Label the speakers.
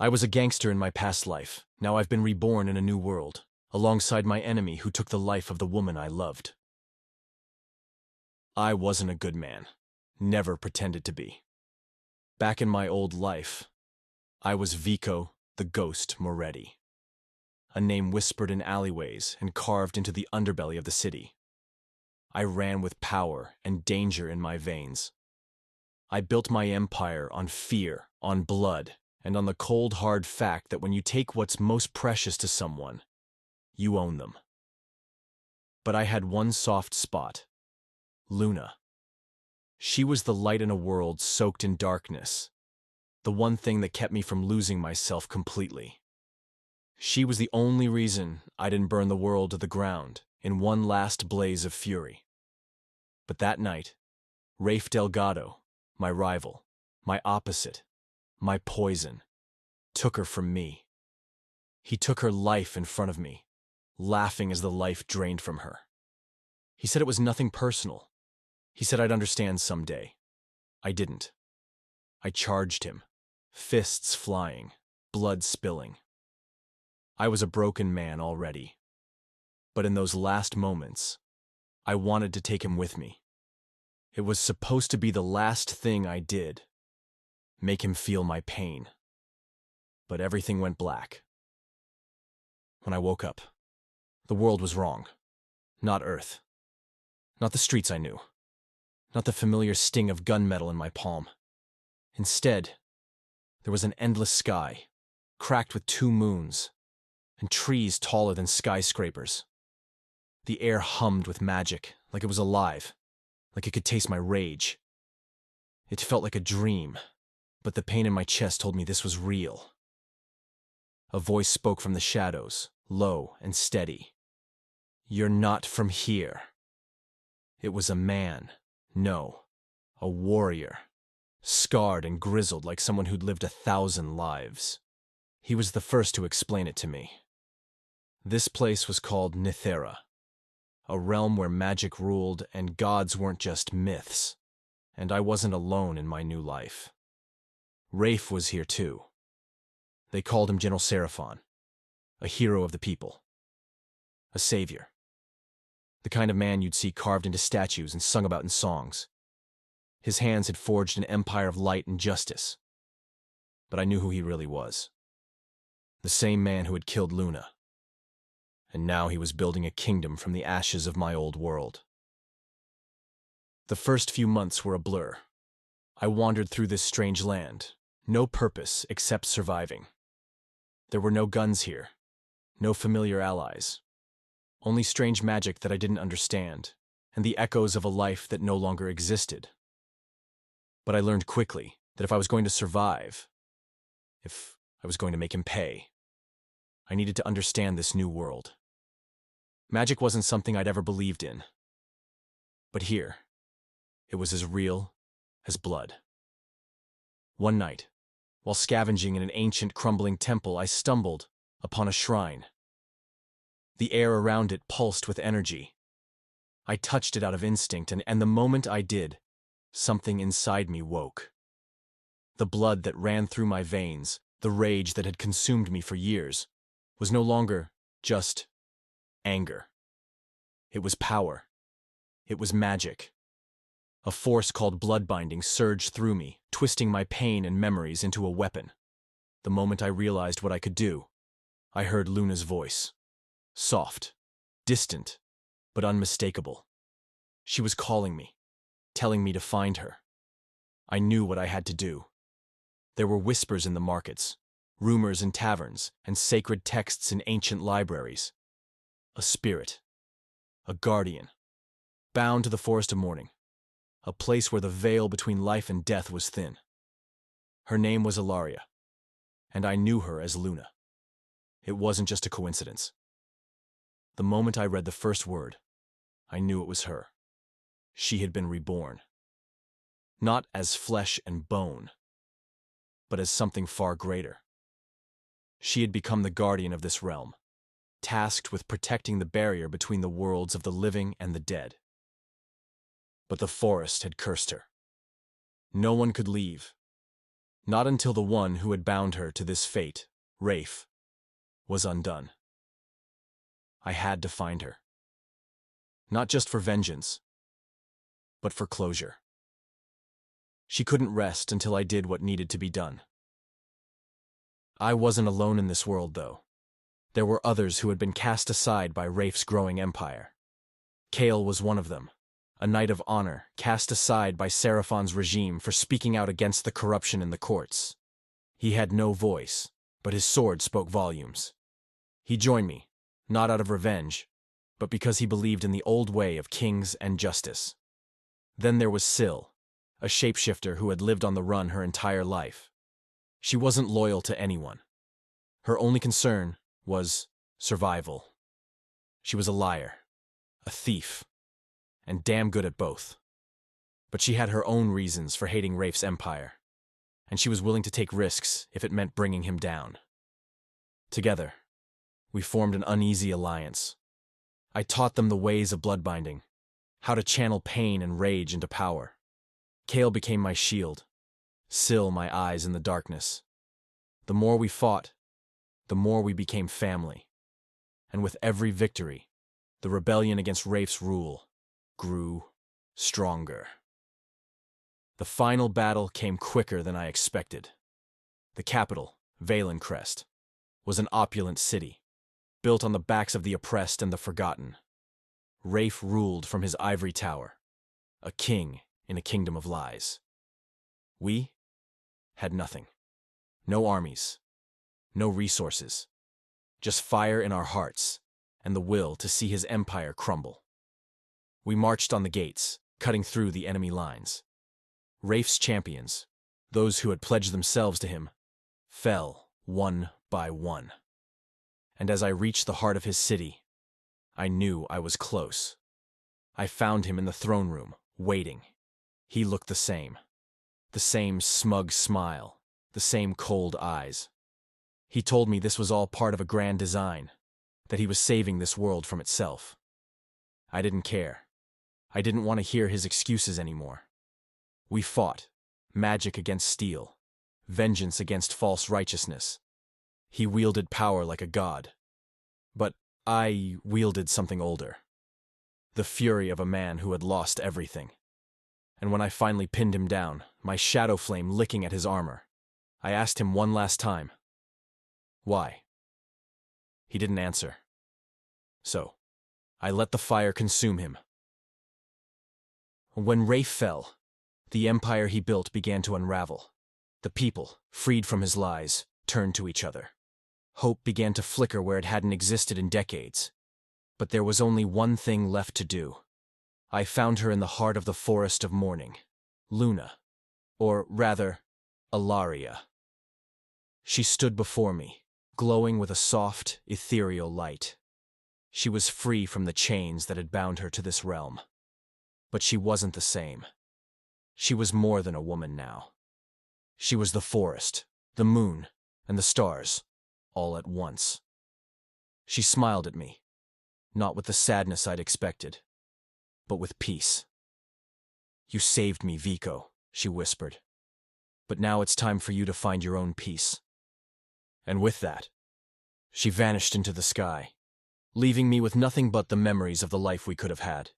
Speaker 1: I was a gangster in my past life. Now I've been reborn in a new world, alongside my enemy who took the life of the woman I loved. I wasn't a good man. Never pretended to be. Back in my old life, I was Vico the Ghost Moretti, a name whispered in alleyways and carved into the underbelly of the city. I ran with power and danger in my veins. I built my empire on fear, on blood, and on the cold, hard fact that when you take what's most precious to someone, you own them. But I had one soft spot: Luna. She was the light in a world soaked in darkness, the one thing that kept me from losing myself completely. She was the only reason I didn't burn the world to the ground in one last blaze of fury. But that night, Rafe Delgado, my rival, my opposite, my poison, took her from me. He took her life in front of me, laughing as the life drained from her. He said it was nothing personal. He said I'd understand someday. I didn't. I charged him, fists flying, blood spilling. I was a broken man already. But in those last moments, I wanted to take him with me. It was supposed to be the last thing I did, make him feel my pain. But everything went black. When I woke up, the world was wrong. Not Earth. Not the streets I knew. Not the familiar sting of gunmetal in my palm. Instead, there was an endless sky, cracked with 2 moons, and trees taller than skyscrapers. The air hummed with magic, like it was alive, like it could taste my rage. It felt like a dream, but the pain in my chest told me this was real. A voice spoke from the shadows, low and steady. "You're not from here." It was a man. No, a warrior, scarred and grizzled like someone who'd lived 1,000 lives. He was the first to explain it to me. This place was called Nithera, a realm where magic ruled and gods weren't just myths, and I wasn't alone in my new life. Rafe was here too. They called him General Seraphon, a hero of the people, a savior. The kind of man you'd see carved into statues and sung about in songs. His hands had forged an empire of light and justice. But I knew who he really was. The same man who had killed Luna. And now he was building a kingdom from the ashes of my old world. The first few months were a blur. I wandered through this strange land, no purpose except surviving. There were no guns here, no familiar allies. Only strange magic that I didn't understand, and the echoes of a life that no longer existed. But I learned quickly that if I was going to survive, if I was going to make him pay, I needed to understand this new world. Magic wasn't something I'd ever believed in. But here, it was as real as blood. One night, while scavenging in an ancient crumbling temple, I stumbled upon a shrine. The air around it pulsed with energy. I touched it out of instinct, and the moment I did, something inside me woke. The blood that ran through my veins, the rage that had consumed me for years, was no longer just anger. It was power. It was magic. A force called bloodbinding surged through me, twisting my pain and memories into a weapon. The moment I realized what I could do, I heard Luna's voice. Soft, distant, but unmistakable. She was calling me, telling me to find her. I knew what I had to do. There were whispers in the markets, rumors in taverns, and sacred texts in ancient libraries. A spirit, a guardian, bound to the forest of mourning, a place where the veil between life and death was thin. Her name was Ilaria, and I knew her as Luna. It wasn't just a coincidence. The moment I read the first word, I knew it was her. She had been reborn. Not as flesh and bone, but as something far greater. She had become the guardian of this realm, tasked with protecting the barrier between the worlds of the living and the dead. But the forest had cursed her. No one could leave. Not until the one who had bound her to this fate, Rafe, was undone. I had to find her. Not just for vengeance, but for closure. She couldn't rest until I did what needed to be done. I wasn't alone in this world, though. There were others who had been cast aside by Rafe's growing empire. Kale was one of them, a knight of honor cast aside by Seraphon's regime for speaking out against the corruption in the courts. He had no voice, but his sword spoke volumes. He joined me, not out of revenge, but because he believed in the old way of kings and justice. Then there was Syl, a shapeshifter who had lived on the run her entire life. She wasn't loyal to anyone. Her only concern was survival. She was a liar, a thief, and damn good at both. But she had her own reasons for hating Rafe's empire, and she was willing to take risks if it meant bringing him down. Together, we formed an uneasy alliance. I taught them the ways of bloodbinding, how to channel pain and rage into power. Kale became my shield, Syl my eyes in the darkness. The more we fought, the more we became family. And with every victory, the rebellion against Rafe's rule grew stronger. The final battle came quicker than I expected. The capital, Valencrest, was an opulent city, built on the backs of the oppressed and the forgotten. Rafe ruled from his ivory tower, a king in a kingdom of lies. We had nothing. No armies, no resources, just fire in our hearts and the will to see his empire crumble. We marched on the gates, cutting through the enemy lines. Rafe's champions, those who had pledged themselves to him, fell one by one. And as I reached the heart of his city, I knew I was close. I found him in the throne room, waiting. He looked the same smug smile, the same cold eyes. He told me this was all part of a grand design, that he was saving this world from itself. I didn't care. I didn't want to hear his excuses anymore. We fought, magic against steel, vengeance against false righteousness. He wielded power like a god. But I wielded something older. The fury of a man who had lost everything. And when I finally pinned him down, my shadow flame licking at his armor, I asked him one last time, why? He didn't answer. So, I let the fire consume him. When Rafe fell, the empire he built began to unravel. The people, freed from his lies, turned to each other. Hope began to flicker where it hadn't existed in decades. But there was only one thing left to do. I found her in the heart of the forest of mourning, Luna, or rather, Ilaria. She stood before me, glowing with a soft, ethereal light. She was free from the chains that had bound her to this realm. But she wasn't the same. She was more than a woman now. She was the forest, the moon, and the stars, all at once. She smiled at me, not with the sadness I'd expected, but with peace. "You saved me, Vico," she whispered. "But now it's time for you to find your own peace." And with that, she vanished into the sky, leaving me with nothing but the memories of the life we could have had.